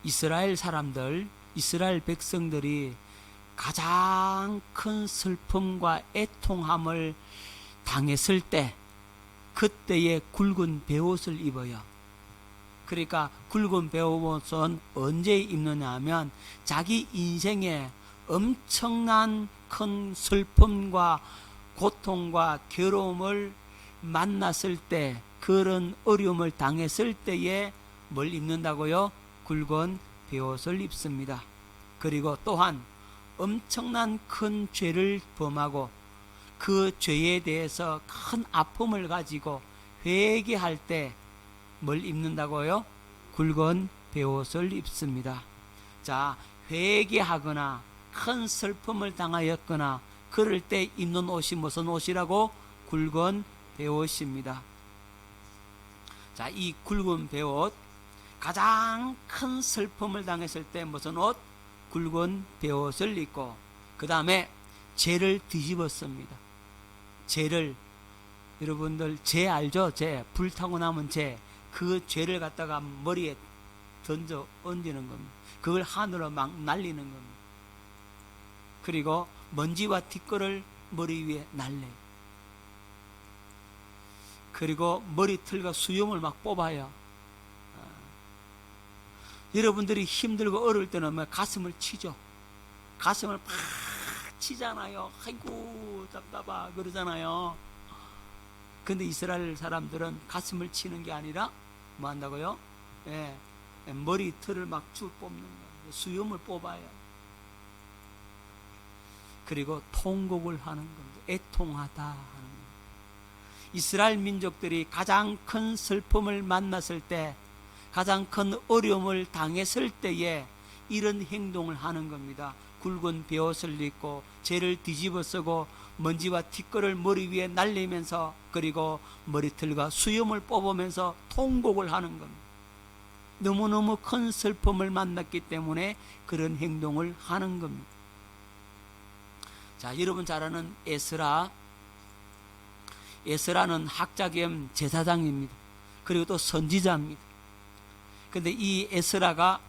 이스라엘 사람들, 이스라엘 백성들이 가장 큰 슬픔과 애통함을 당했을 때, 그때에 굵은 베옷을 입어요. 그러니까 굵은 베옷은 언제 입느냐 하면 자기 인생에 엄청난 큰 슬픔과 고통과 괴로움을 만났을 때, 그런 어려움을 당했을 때에 뭘 입는다고요? 굵은 베옷을 입습니다. 그리고 또한 엄청난 큰 죄를 범하고 그 죄에 대해서 큰 아픔을 가지고 회개할 때 뭘 입는다고요? 굵은 베옷을 입습니다. 자, 회개하거나 큰 슬픔을 당하였거나 그럴 때 입는 옷이 무슨 옷이라고? 굵은 베옷입니다. 자, 이 굵은 베옷, 가장 큰 슬픔을 당했을 때 무슨 옷? 굵은 베옷을 입고, 그 다음에 죄를 뒤집었습니다. 죄를, 여러분들 죄 알죠? 죄, 불타고 남은 죄, 그 죄를 갖다가 머리에 던져 얹는 겁니다. 그걸 하늘로 막 날리는 겁니다. 그리고 먼지와 티끌을 머리 위에 날려요. 그리고 머리털과 수염을 막 뽑아요. 여러분들이 힘들고 어려울 때는 가슴을 치죠. 가슴을 팍 치잖아요. 아이고 답답하 그러잖아요. 근데 이스라엘 사람들은 가슴을 치는 게 아니라 뭐 한다고요? 머리털을 막 쭉 뽑는 거예요. 수염을 뽑아요. 그리고 통곡을 하는 겁니다. 애통하다 하는 겁니다. 이스라엘 민족들이 가장 큰 슬픔을 만났을 때, 가장 큰 어려움을 당했을 때에 이런 행동을 하는 겁니다. 굵은 베옷을 입고 죄를 뒤집어 쓰고 먼지와 티끌을 머리 위에 날리면서, 그리고 머리털과 수염을 뽑으면서 통곡을 하는 겁니다. 너무너무 큰 슬픔을 만났기 때문에 그런 행동을 하는 겁니다. 자, 여러분 잘 아는 에스라는 학자 겸 제사장입니다. 그리고 또 선지자입니다. 근데 이 에스라가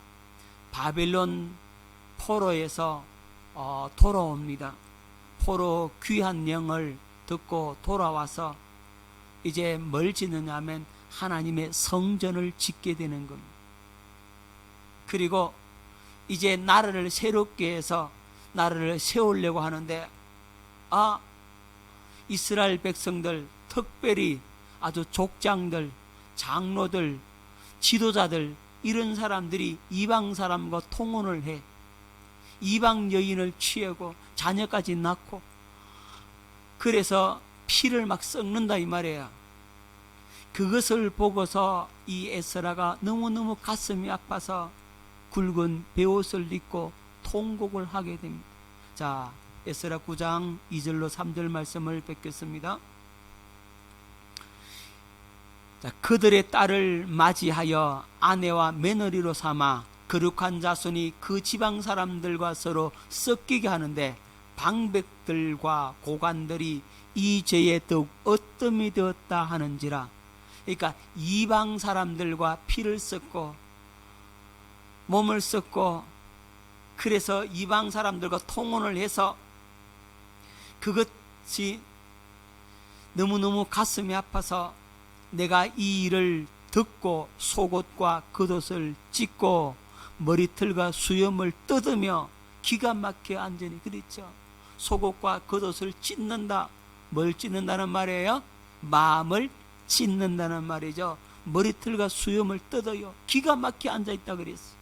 바벨론 포로에서 돌아옵니다. 포로 귀한 영을 듣고 돌아와서 이제 뭘 짓느냐 하면 하나님의 성전을 짓게 되는 겁니다. 그리고 이제 나라를 새롭게 해서 나라를 세우려고 하는데, 이스라엘 백성들, 특별히 아주 족장들, 장로들, 지도자들, 이런 사람들이 이방 사람과 통혼을 해 이방 여인을 취하고 자녀까지 낳고, 그래서 피를 막 썩는다 이 말이에요. 그것을 보고서 이 에스라가 너무너무 가슴이 아파서 굵은 베옷을 입고 통곡을 하게 됩니다. 자, 에스라 9장 2절로 3절 말씀을 뵙겠습니다. 자, 그들의 딸을 맞이하여 아내와 며느리로 삼아 거룩한 자손이 그 지방 사람들과 서로 섞이게 하는데, 방백들과 고관들이 이 죄에 더욱 어뜸이 되었다 하는지라. 그러니까 이방 사람들과 피를 섞고 몸을 섞고, 그래서 이방 사람들과 통혼을 해서 그것이 너무너무 가슴이 아파서 내가 이 일을 듣고 속옷과 겉옷을 찢고 머리털과 수염을 뜯으며 기가 막혀 앉으니, 그렇죠? 속옷과 겉옷을 찢는다. 뭘 찢는다는 말이에요? 마음을 찢는다는 말이죠. 머리털과 수염을 뜯어요. 기가 막혀 앉아있다 그랬어요.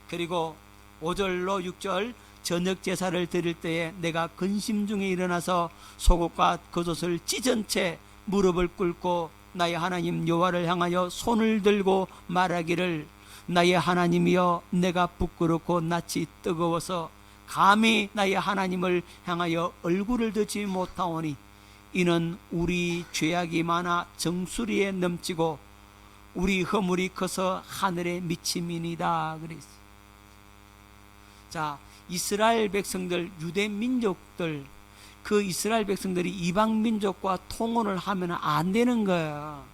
그리고 5절로 6절, 저녁 제사를 드릴 때에 내가 근심 중에 일어나서 속옷과 겉옷을 찢은 채 무릎을 꿇고 나의 하나님 여호와를 향하여 손을 들고 말하기를, 나의 하나님이여, 내가 부끄럽고 낯이 뜨거워서 감히 나의 하나님을 향하여 얼굴을 드지 못하오니, 이는 우리 죄악이 많아 정수리에 넘치고 우리 허물이 커서 하늘에 미침이니이다 그랬어요. 자, 이스라엘 백성들, 유대 민족들, 그 이스라엘 백성들이 이방 민족과 통혼을 하면 안 되는 거예요.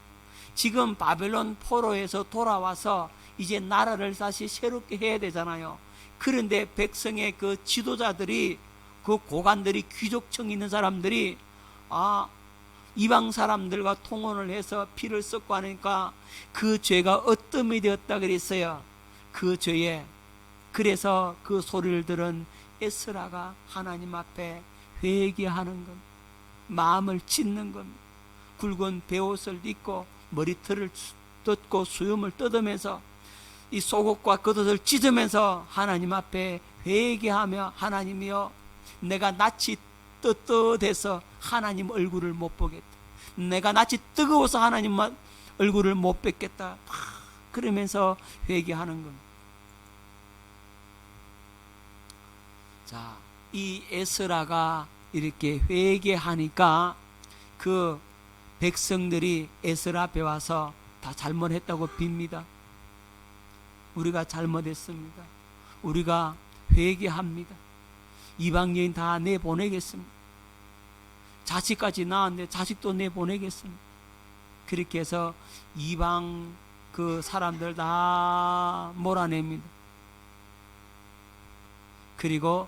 지금 바벨론 포로에서 돌아와서 이제 나라를 다시 새롭게 해야 되잖아요. 그런데 백성의 그 지도자들이, 그 고관들이, 귀족층 있는 사람들이 이방 사람들과 통혼을 해서 피를 쏟고 하니까 그 죄가 어뜸이 되었다 그랬어요. 그 죄에. 그래서 그 소리를 들은 에스라가 하나님 앞에 회개하는 겁니다. 마음을 찢는 겁니다. 굵은 베옷을 입고 머리털을 뜯고 수염을 뜯으면서 이 속옷과 겉옷을 찢으면서 하나님 앞에 회개하며, 하나님이여, 내가 낯이 떳떳해서 하나님 얼굴을 못 보겠다. 내가 낯이 뜨거워서 하나님 얼굴을 못 뵙겠다. 그러면서 회개하는 겁니다. 자, 이 에스라가 이렇게 회개하니까 그 백성들이 에스라 앞에 와서 다 잘못했다고 빕니다. 우리가 잘못했습니다. 우리가 회개합니다. 이방 여인 다 내보내겠습니다. 자식까지 낳았는데 자식도 내보내겠습니다. 그렇게 해서 이방 그 사람들 다 몰아냅니다. 그리고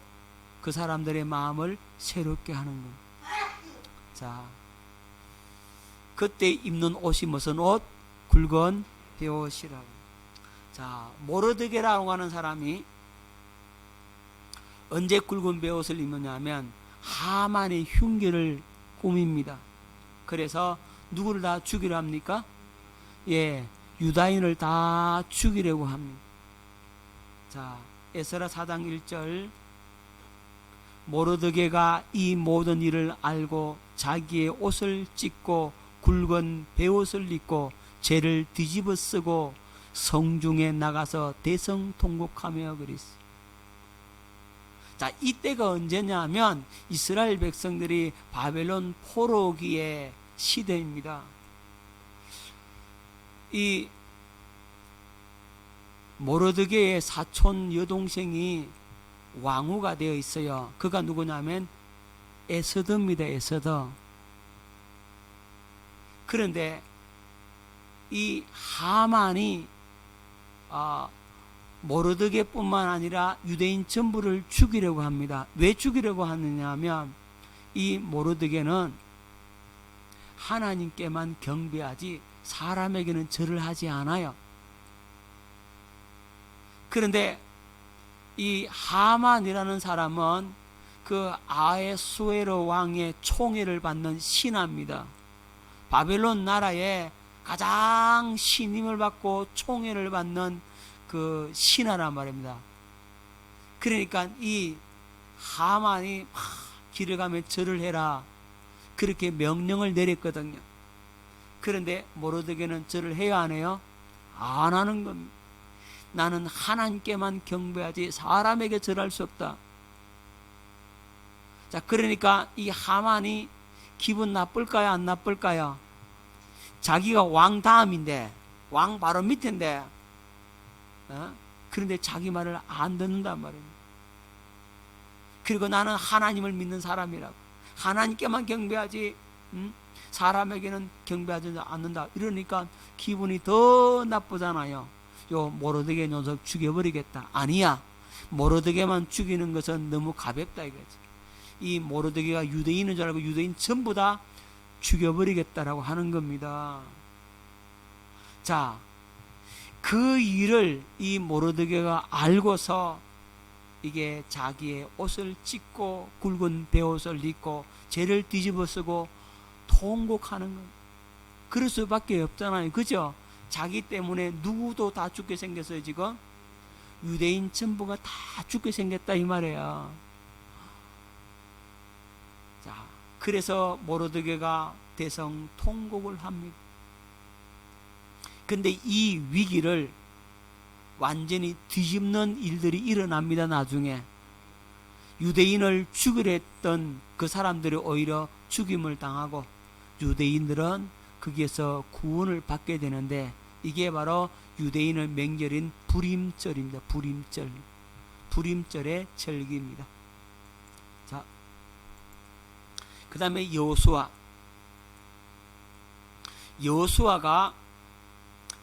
그 사람들의 마음을 새롭게 하는 겁니다. 자, 그때 입는 옷이 무슨 옷? 굵은 베옷이라고. 자, 모르드게라고 하는 사람이 언제 굵은 베옷을 입느냐면 하만의 흉기를 꾸밉니다. 그래서 누구를 다 죽이려 합니까? 예, 유다인을 다 죽이려고 합니다. 자, 에스라 4장 1절, 모르드게가 이 모든 일을 알고 자기의 옷을 찢고 굵은 베옷을 입고 죄를 뒤집어 쓰고 성중에 나가서 대성통곡하며 그랬어요. 자, 이때가 언제냐면 이스라엘 백성들이 바벨론 포로기의 시대입니다. 이 모르드게의 사촌 여동생이 왕후가 되어 있어요. 그가 누구냐면 에스더입니다. 에스더. 그런데 이 하만이 모르드게뿐만 아니라 유대인 전부를 죽이려고 합니다. 왜 죽이려고 하느냐 하면 이 모르드게는 하나님께만 경배하지 사람에게는 절을 하지 않아요. 그런데 이 하만이라는 사람은 그 아하수에로 왕의 총애를 받는 신하입니다. 바벨론 나라에 가장 신임을 받고 총애를 받는 그 신하란 말입니다. 그러니까 이 하만이 막 길을 가면 절을 해라, 그렇게 명령을 내렸거든요. 그런데 모르드게는 절을 해야 안 해요? 안 하는 겁니다. 나는 하나님께만 경배하지 사람에게 절할 수 없다. 자, 그러니까 이 하만이 기분 나쁠까요? 안 나쁠까요? 자기가 왕 다음인데, 왕 바로 밑인데, 그런데 자기 말을 안 듣는단 말입니다. 그리고 나는 하나님을 믿는 사람이라고, 하나님께만 경배하지 사람에게는 경배하지 않는다. 이러니까 기분이 더 나쁘잖아요. 요 모르드게 녀석 죽여버리겠다. 아니야, 모르드게만 죽이는 것은 너무 가볍다 이거지. 이 모르드게가 유대인인 줄 알고 유대인 전부 다 죽여버리겠다라고 하는 겁니다. 자, 그 일을 이 모르드게가 알고서 이게 자기의 옷을 찢고 굵은 베옷을 입고 죄를 뒤집어 쓰고 통곡하는 것. 그럴 수밖에 없잖아요. 그죠? 자기 때문에 누구도 다 죽게 생겼어요. 지금 유대인 전부가 다 죽게 생겼다 이 말이에요. 자, 그래서 모르드게가 대성통곡을 합니다. 근데 이 위기를 완전히 뒤집는 일들이 일어납니다. 나중에 유대인을 죽이려 했던 그 사람들이 오히려 죽임을 당하고 유대인들은 거기에서 구원을 받게 되는데, 이게 바로 유대인의 명절인 불임절입니다. 불임절. 불임절의 절기입니다. 자, 그 다음에 여호수아. 여호수아가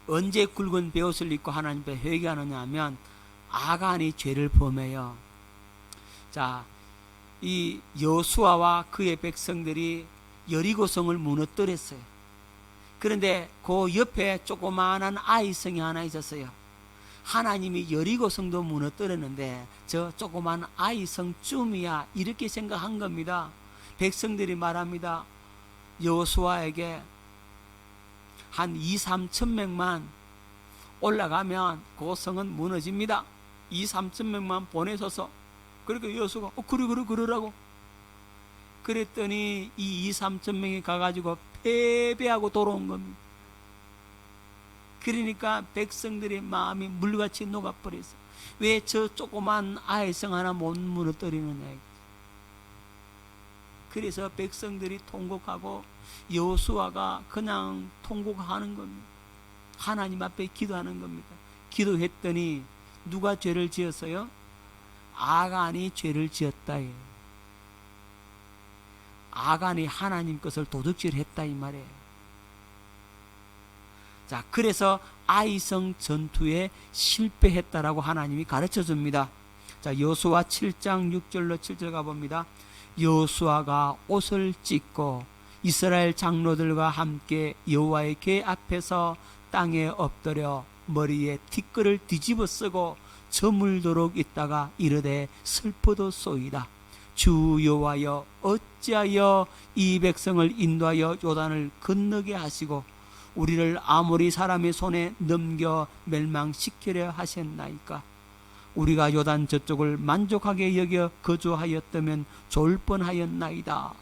언제 굵은 베옷을 입고 하나님 앞에 회개하느냐 하면 아간이 죄를 범해요. 자, 이 여호수아와 그의 백성들이 여리고성을 무너뜨렸어요. 그런데 그 옆에 조그마한 아이성이 하나 있었어요. 하나님이 여리고성도 무너뜨렸는데 저 조그만 아이성쯤이야 이렇게 생각한 겁니다. 백성들이 말합니다. 여호수아에게 한 2-3천 명만 올라가면 그 성은 무너집니다. 2-3천 명만 보내셔서. 그러니까 여호수아가 그러라고. 그랬더니 이 2-3천 명이 가가지고 패배하고 돌아온 겁니다. 그러니까 백성들의 마음이 물같이 녹아버렸어요. 왜 저 조그만 아이성 하나 못 무너뜨리느냐. 그래서 백성들이 통곡하고 여호수아가 그냥 통곡하는 겁니다. 하나님 앞에 기도하는 겁니다. 기도했더니 누가 죄를 지었어요? 아간이 죄를 지었다. 아간이 하나님 것을 도둑질했다 이 말이에요. 자, 그래서 아이성 전투에 실패했다라고 하나님이 가르쳐 줍니다. 자, 여호수아 7장 6절로 7절 가봅니다. 여호수아가 옷을 찢고 이스라엘 장로들과 함께 여호와의 궤 앞에서 땅에 엎드려 머리에 티끌을 뒤집어 쓰고 저물도록 있다가 이르되 슬퍼도소이다. 주 여호와여 어찌하여 이 백성을 인도하여 요단을 건너게 하시고 우리를 아모리 사람의 손에 넘겨 멸망시키려 하셨나이까. 우리가 요단 저쪽을 만족하게 여겨 거주하였다면 좋을 뻔하였나이다.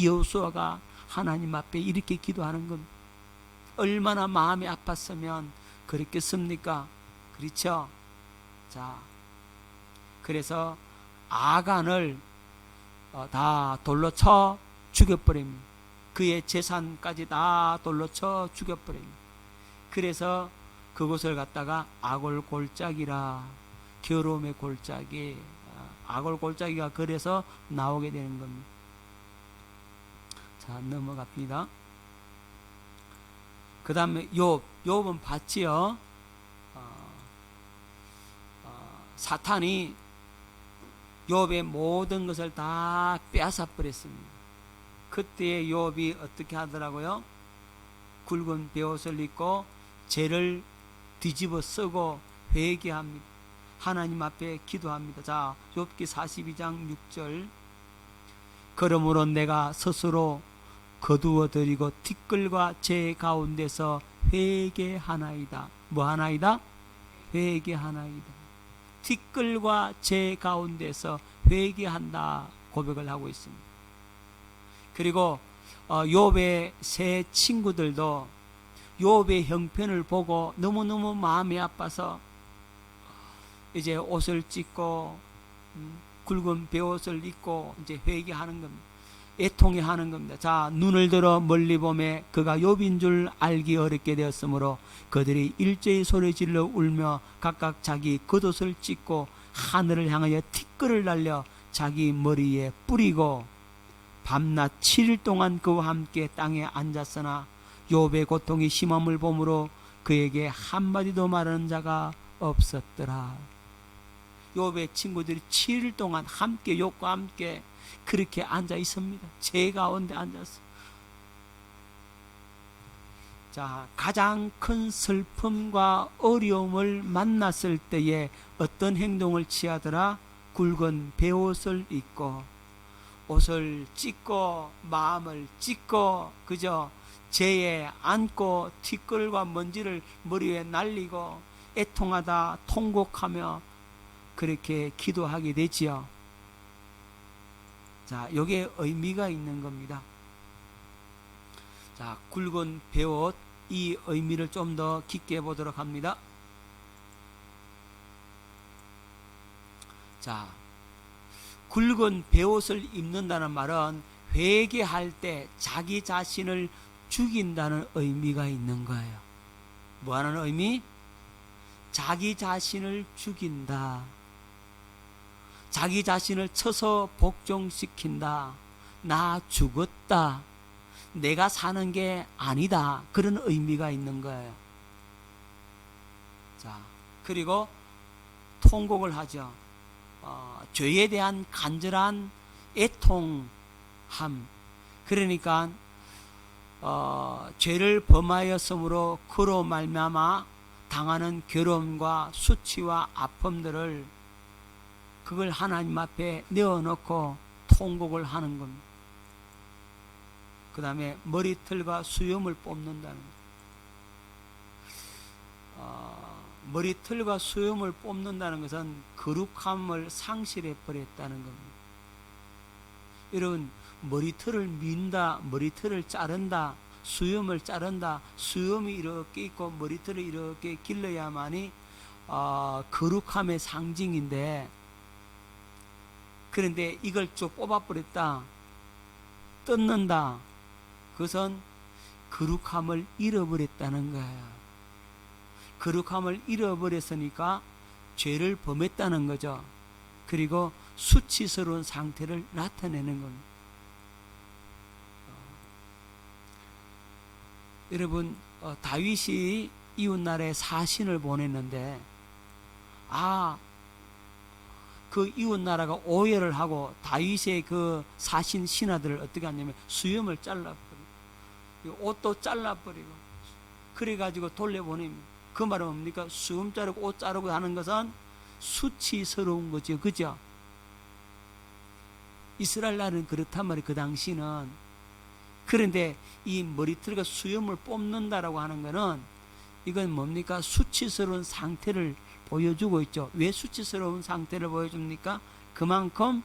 여호수아가 하나님 앞에 이렇게 기도하는 겁니다. 얼마나 마음이 아팠으면 그랬겠습니까? 그렇죠? 자, 그래서 아간을 다 돌로 쳐 죽여버립니다. 그의 재산까지 다 돌로 쳐 죽여버립니다. 그래서 그곳을 갖다가 아골골짜기라, 괴로움의 골짜기, 아골골짜기가 그래서 나오게 되는 겁니다. 자, 넘어갑니다. 그 다음에 욥은 봤지요. 사탄이 욥의 모든 것을 다 빼앗아 버렸습니다. 그때 욥이 어떻게 하더라고요? 굵은 베옷을 입고 죄를 뒤집어 쓰고 회개합니다. 하나님 앞에 기도합니다. 자, 욥기 42장 6절. 그러므로 내가 스스로 거두어 드리고 티끌과 제 가운데서 회개하나이다. 뭐 하나이다? 회개하나이다. 티끌과 제 가운데서 회개한다 고백을 하고 있습니다. 그리고 욥의 세 친구들도 욥의 형편을 보고 너무너무 마음이 아파서 이제 옷을 찢고 굵은 베옷을 입고 이제 회개하는 겁니다. 애통해 하는 겁니다. 자, 눈을 들어 멀리 보매 그가 욥인 줄 알기 어렵게 되었으므로 그들이 일제히 소리질러 울며 각각 자기 겉옷을 찢고 하늘을 향하여 티끌을 날려 자기 머리에 뿌리고 밤낮 7일 동안 그와 함께 땅에 앉았으나 욥의 고통이 심함을 보므로 그에게 한마디도 말하는 자가 없었더라. 욥의 친구들이 7일 동안 함께 욥과 함께 그렇게 앉아 있습니다. 제 가운데 앉아서. 자, 가장 큰 슬픔과 어려움을 만났을 때에 어떤 행동을 취하더라? 굵은 베옷을 입고 옷을 찢고 마음을 찢고 그저 죄에 안고 티끌과 먼지를 머리에 날리고 애통하다 통곡하며 그렇게 기도하게 되지요. 자, 여기에 의미가 있는 겁니다. 자, 굵은 베옷, 이 의미를 좀 더 깊게 보도록 합니다. 자, 굵은 베옷을 입는다는 말은 회개할 때 자기 자신을 죽인다는 의미가 있는 거예요. 뭐하는 의미? 자기 자신을 죽인다. 자기 자신을 쳐서 복종시킨다. 나 죽었다. 내가 사는 게 아니다. 그런 의미가 있는 거예요. 자, 그리고 통곡을 하죠. 죄에 대한 간절한 애통함. 그러니까 죄를 범하였으므로 그로 말미암아 당하는 괴로움과 수치와 아픔들을 그걸 하나님 앞에 내어놓고 통곡을 하는 겁니다. 그 다음에 머리털과 수염을 뽑는다는 것. 머리털과 수염을 뽑는다는 것은 거룩함을 상실해 버렸다는 겁니다. 여러분, 머리털을 민다, 머리털을 자른다, 수염을 자른다, 수염이 이렇게 있고 머리털을 이렇게 길러야만이 거룩함의 상징인데, 그런데 이걸 쭉 뽑아버렸다, 뜯는다, 그것은 거룩함을 잃어버렸다는 거예요. 거룩함을 잃어버렸으니까 죄를 범했다는 거죠. 그리고 수치스러운 상태를 나타내는 겁니다. 여러분, 다윗이 이웃나라에 사신을 보냈는데, 그 이웃나라가 오해를 하고 다윗의 그 사신 신하들을 어떻게 하냐면 수염을 잘라버리고 옷도 잘라버리고 그래가지고 돌려보냅니다. 그 말은 뭡니까? 수염 자르고 옷 자르고 하는 것은 수치스러운 거죠. 그죠? 이스라엘 나라는 그렇단 말이에요. 그 당시는. 그런데 이 머리털과 수염을 뽑는다라고 하는 것은 이건 뭡니까? 수치스러운 상태를 보여주고 있죠. 왜 수치스러운 상태를 보여줍니까? 그만큼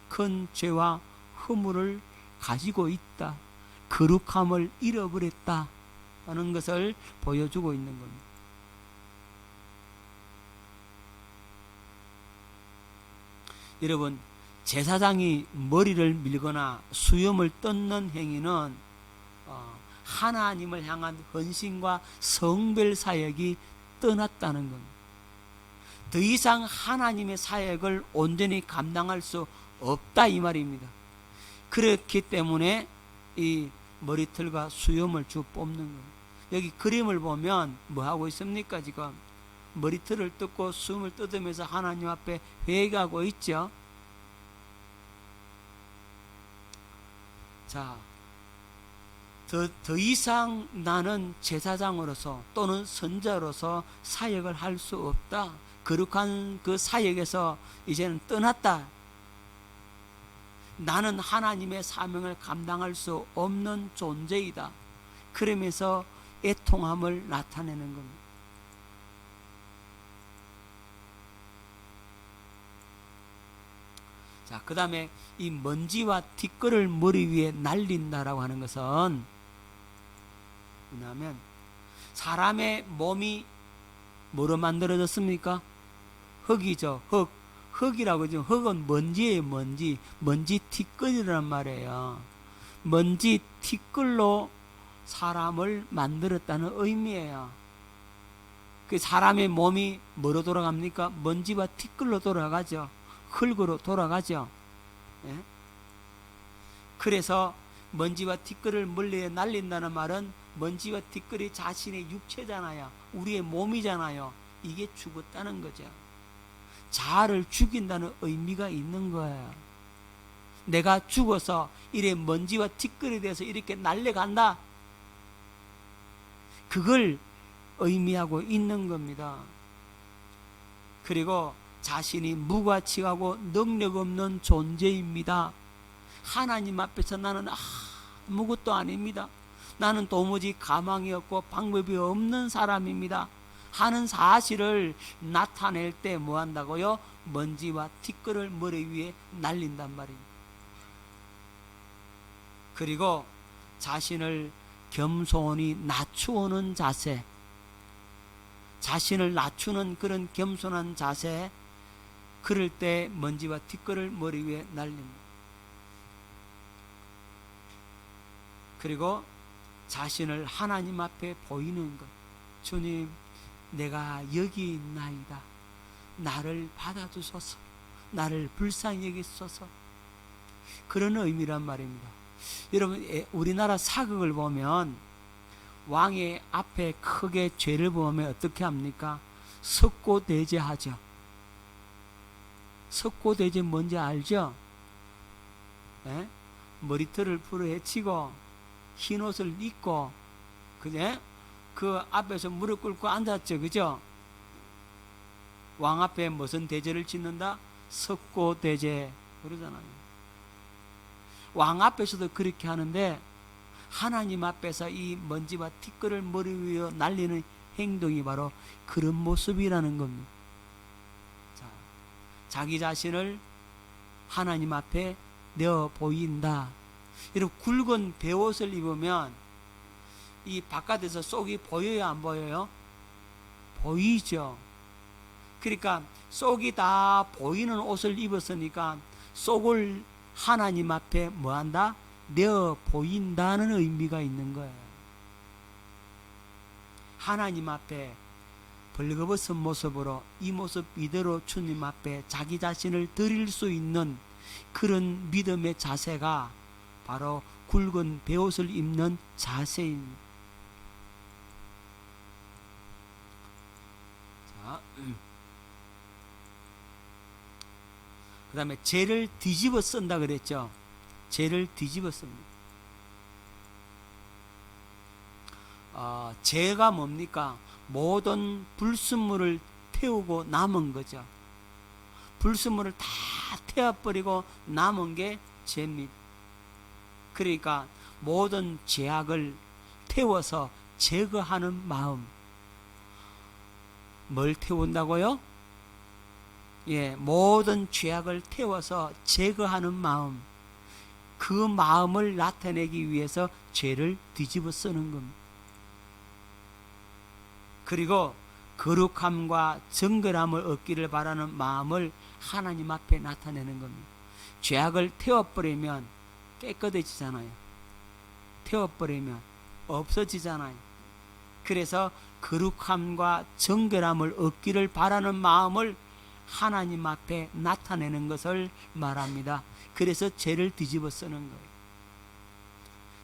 큰 죄와 허물을 가지고 있다. 거룩함을 잃어버렸다 하는 것을 보여주고 있는 겁니다. 여러분, 제사장이 머리를 밀거나 수염을 뜯는 행위는 하나님을 향한 헌신과 성별 사역이 떠났다는 겁니다. 더 이상 하나님의 사역을 온전히 감당할 수 없다 이 말입니다. 그렇기 때문에 이 머리털과 수염을 쭉 뽑는 겁니다. 여기 그림을 보면 뭐 하고 있습니까? 지금 머리털을 뜯고 수염을 뜯으면서 하나님 앞에 회개하고 있죠. 자, 더 이상 나는 제사장으로서 또는 선자로서 사역을 할 수 없다. 거룩한 그 사역에서 이제는 떠났다. 나는 하나님의 사명을 감당할 수 없는 존재이다. 그러면서 애통함을 나타내는 겁니다. 자, 그 다음에 이 먼지와 티끌을 머리 위에 날린다라고 하는 것은 뭐냐면 사람의 몸이 뭐로 만들어졌습니까? 흙이죠. 흙이라고 하죠. 흙은 먼지예요. 먼지 티끌이란 말이에요. 먼지 티끌로 사람을 만들었다는 의미예요. 그 사람의 몸이 뭐로 돌아갑니까? 먼지와 티끌로 돌아가죠. 흙으로 돌아가죠. 예? 그래서 먼지와 티끌을 멀리에 날린다는 말은 먼지와 티끌이 자신의 육체잖아요. 우리의 몸이잖아요. 이게 죽었다는 거죠. 자아를 죽인다는 의미가 있는 거예요. 내가 죽어서 이래 먼지와 티끌에 대해서 이렇게 날려간다. 그걸 의미하고 있는 겁니다. 그리고 자신이 무가치하고 능력 없는 존재입니다. 하나님 앞에서 나는 아무것도 아닙니다. 나는 도무지 가망이 없고 방법이 없는 사람입니다. 하는 사실을 나타낼 때 뭐 한다고요? 먼지와 티끌을 머리 위에 날린단 말입니다. 그리고 자신을 겸손히 낮추는 자세, 자신을 낮추는 그런 겸손한 자세, 그럴 때 먼지와 티끌을 머리 위에 날립니다. 그리고 자신을 하나님 앞에 보이는 것. 주님, 내가 여기 있나이다. 나를 받아주소서. 나를 불쌍히 여기소서. 그런 의미란 말입니다. 여러분, 우리나라 사극을 보면 왕의 앞에 크게 죄를 보면 어떻게 합니까? 석고대제하죠. 석고대제 뭔지 알죠? 예? 머리털을 풀어헤치고 흰 옷을 입고 그제 그 앞에서 무릎 꿇고 앉았죠. 그죠? 왕 앞에 무슨 대제를 짓는다? 석고대제 그러잖아요. 왕 앞에서도 그렇게 하는데 하나님 앞에서 이 먼지와 티끌을 머리 위에 날리는 행동이 바로 그런 모습이라는 겁니다. 자, 자기 자신을 하나님 앞에 내어 보인다. 여러분, 굵은 베옷을 입으면 이 바깥에서 속이 보여요, 안 보여요? 보이죠. 그러니까 속이 다 보이는 옷을 입었으니까 속을 하나님 앞에 뭐한다? 내어 보인다는 의미가 있는 거예요. 하나님 앞에 벌거벗은 모습으로 이 모습 이대로 주님 앞에 자기 자신을 드릴 수 있는 그런 믿음의 자세가 바로 굵은 베옷을 입는 자세입니다. 자, 그 다음에 죄를 뒤집어 쓴다 그랬죠. 죄를 뒤집어 씁니다. 죄가 뭡니까? 모든 불순물을 태우고 남은 거죠. 불순물을 다 태워버리고 남은 게 죄입니다. 그러니까 모든 죄악을 태워서 제거하는 마음. 뭘 태운다고요? 예, 모든 죄악을 태워서 제거하는 마음. 그 마음을 나타내기 위해서 죄를 뒤집어 쓰는 겁니다. 그리고 거룩함과 정결함을 얻기를 바라는 마음을 하나님 앞에 나타내는 겁니다. 죄악을 태워버리면 깨끗해지잖아요. 태워버리면 없어지잖아요. 그래서 거룩함과 정결함을 얻기를 바라는 마음을 하나님 앞에 나타내는 것을 말합니다. 그래서 죄를 뒤집어 쓰는 거예요.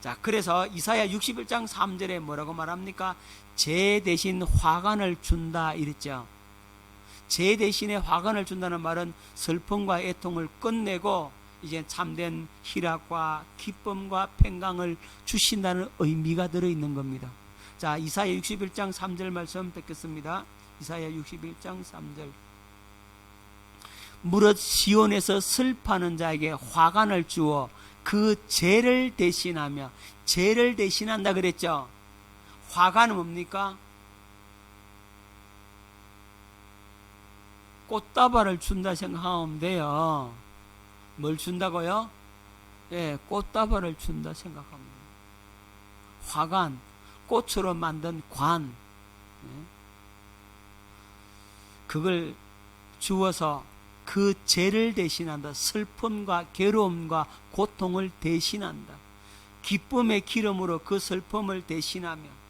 자, 그래서 이사야 61장 3절에 뭐라고 말합니까? 죄 대신 화관을 준다 이랬죠. 죄 대신에 화관을 준다는 말은 슬픔과 애통을 끝내고 이제 참된 희락과 기쁨과 평강을 주신다는 의미가 들어있는 겁니다. 자, 이사야 61장 3절 말씀 듣겠습니다. 이사야 61장 3절. 무릇 시온에서 슬퍼하는 자에게 화관을 주어 그 죄를 대신하며, 죄를 대신한다 그랬죠. 화관은 뭡니까? 꽃다발을 준다 생각하면 돼요. 뭘 준다고요? 예, 꽃다발을 준다 생각합니다. 화관, 꽃으로 만든 관, 예? 그걸 주어서 그 죄를 대신한다. 슬픔과 괴로움과 고통을 대신한다. 기쁨의 기름으로 그 슬픔을 대신하며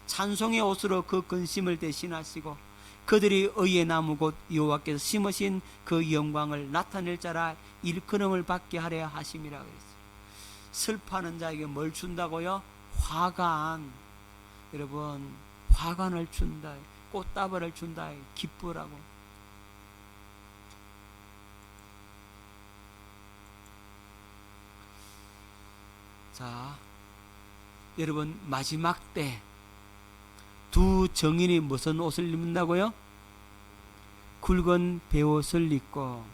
찬송의 옷으로 그 근심을 대신하시고 그들이 의의 나무 곧 여호와께서 심으신 그 영광을 나타낼 자라 일컬음을 받게 하려 하심이라 그랬어요. 슬퍼하는 자에게 뭘 준다고요? 화관. 여러분, 화관을 준다. 꽃다발을 준다. 기쁘라고. 자, 여러분, 마지막 때 두 정인이 무슨 옷을 입는다고요? 굵은 베옷을 입고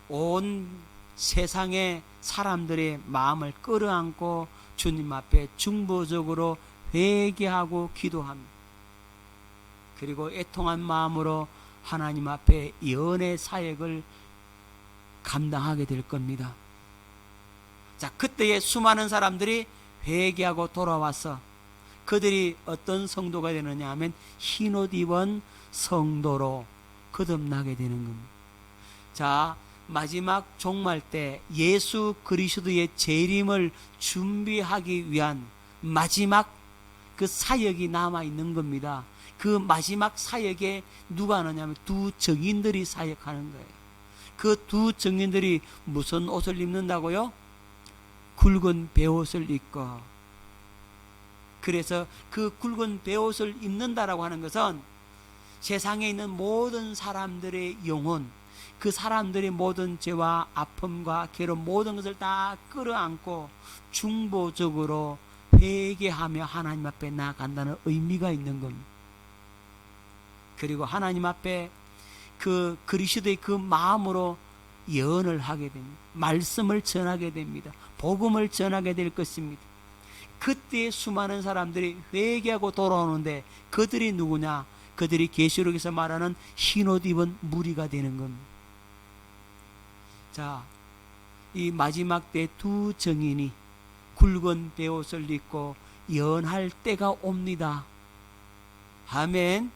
온 세상의 사람들의 마음을 끌어안고 주님 앞에 중보적으로 회개하고 기도합니다. 그리고 애통한 마음으로 하나님 앞에 연애 사역을 감당하게 될 겁니다. 자, 그때에 수많은 사람들이 회개하고 돌아와서 그들이 어떤 성도가 되느냐 하면 흰옷 입은 성도로 거듭나게 되는 겁니다. 자, 마지막 종말 때 예수 그리스도의 재림을 준비하기 위한 마지막 그 사역이 남아 있는 겁니다. 그 마지막 사역에 누가 하느냐면 두 정인들이 사역하는 거예요. 그 두 정인들이 무슨 옷을 입는다고요? 굵은 베옷을 입고. 그래서 그 굵은 베옷을 입는다라고 하는 것은 세상에 있는 모든 사람들의 영혼, 그 사람들의 모든 죄와 아픔과 괴로움 모든 것을 다 끌어안고 중보적으로 회개하며 하나님 앞에 나아간다는 의미가 있는 겁니다. 그리고 하나님 앞에 그 그리스도의 그 마음으로 예언을 하게 됩니다. 말씀을 전하게 됩니다. 복음을 전하게 될 것입니다. 그때 수많은 사람들이 회개하고 돌아오는데 그들이 누구냐? 그들이 계시록에서 말하는 흰옷 입은 무리가 되는 겁니다. 자, 이 마지막 때 두 증인이 굵은 베옷을 입고 예언할 때가 옵니다. 아멘.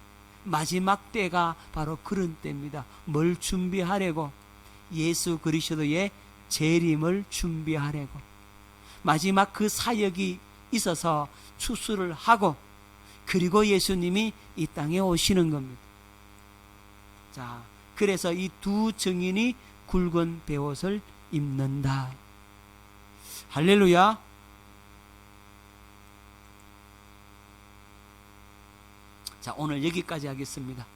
마지막 때가 바로 그런 때입니다. 뭘 준비하려고? 예수 그리스도의 재림을 준비하려고. 마지막 그 사역이 있어서 추수를 하고 그리고 예수님이 이 땅에 오시는 겁니다. 자, 그래서 이 두 증인이 굵은 베옷을 입는다. 할렐루야. 자, 오늘 여기까지 하겠습니다.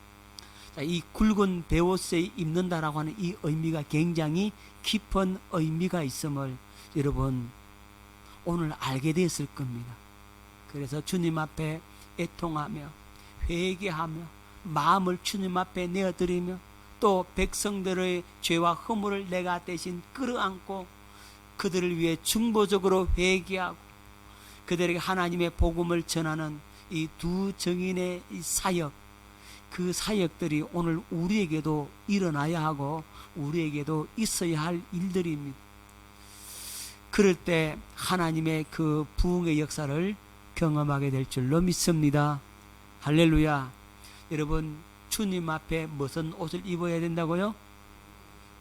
자, 이 굵은 베옷에 입는다라고 하는 이 의미가 굉장히 깊은 의미가 있음을 여러분 오늘 알게 되었을 겁니다. 그래서 주님 앞에 애통하며 회개하며 마음을 주님 앞에 내어드리며 또 백성들의 죄와 허물을 내가 대신 끌어안고 그들을 위해 중보적으로 회개하고 그들에게 하나님의 복음을 전하는 이 두 증인의 이 사역, 그 사역들이 오늘 우리에게도 일어나야 하고 우리에게도 있어야 할 일들입니다. 그럴 때 하나님의 그 부흥의 역사를 경험하게 될 줄로 믿습니다. 할렐루야. 여러분, 주님 앞에 무슨 옷을 입어야 된다고요?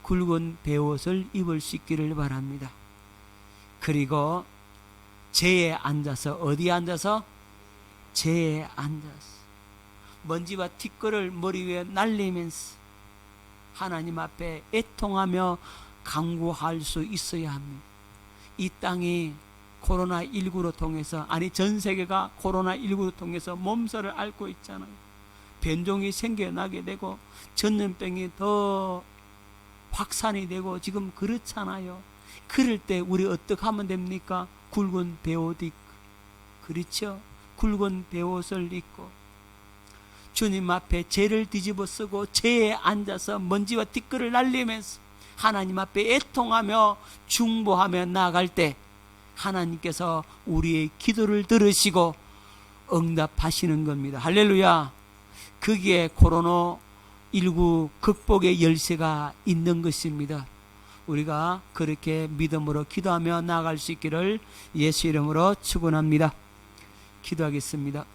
굵은 베옷을 입을 수 있기를 바랍니다. 그리고 제에 앉아서, 어디에 앉아서? 제에 앉아서 먼지와 티끌을 머리 위에 날리면서 하나님 앞에 애통하며 간구할 수 있어야 합니다. 이 땅이 코로나19로 통해서, 아니 전 세계가 코로나19로 통해서 몸살을 앓고 있잖아요. 변종이 생겨나게 되고 전염병이 더 확산이 되고 지금 그렇잖아요. 그럴 때 우리 어떻게 하면 됩니까? 굵은 베옷 입고, 그렇죠? 굵은 베옷을 입고 주님 앞에 죄를 뒤집어 쓰고 죄에 앉아서 먼지와 티끌을 날리면서 하나님 앞에 애통하며 중보하며 나아갈 때 하나님께서 우리의 기도를 들으시고 응답하시는 겁니다. 할렐루야. 거기에 코로나19 극복의 열쇠가 있는 것입니다. 우리가 그렇게 믿음으로 기도하며 나아갈 수 있기를 예수 이름으로 축원합니다. 기도하겠습니다.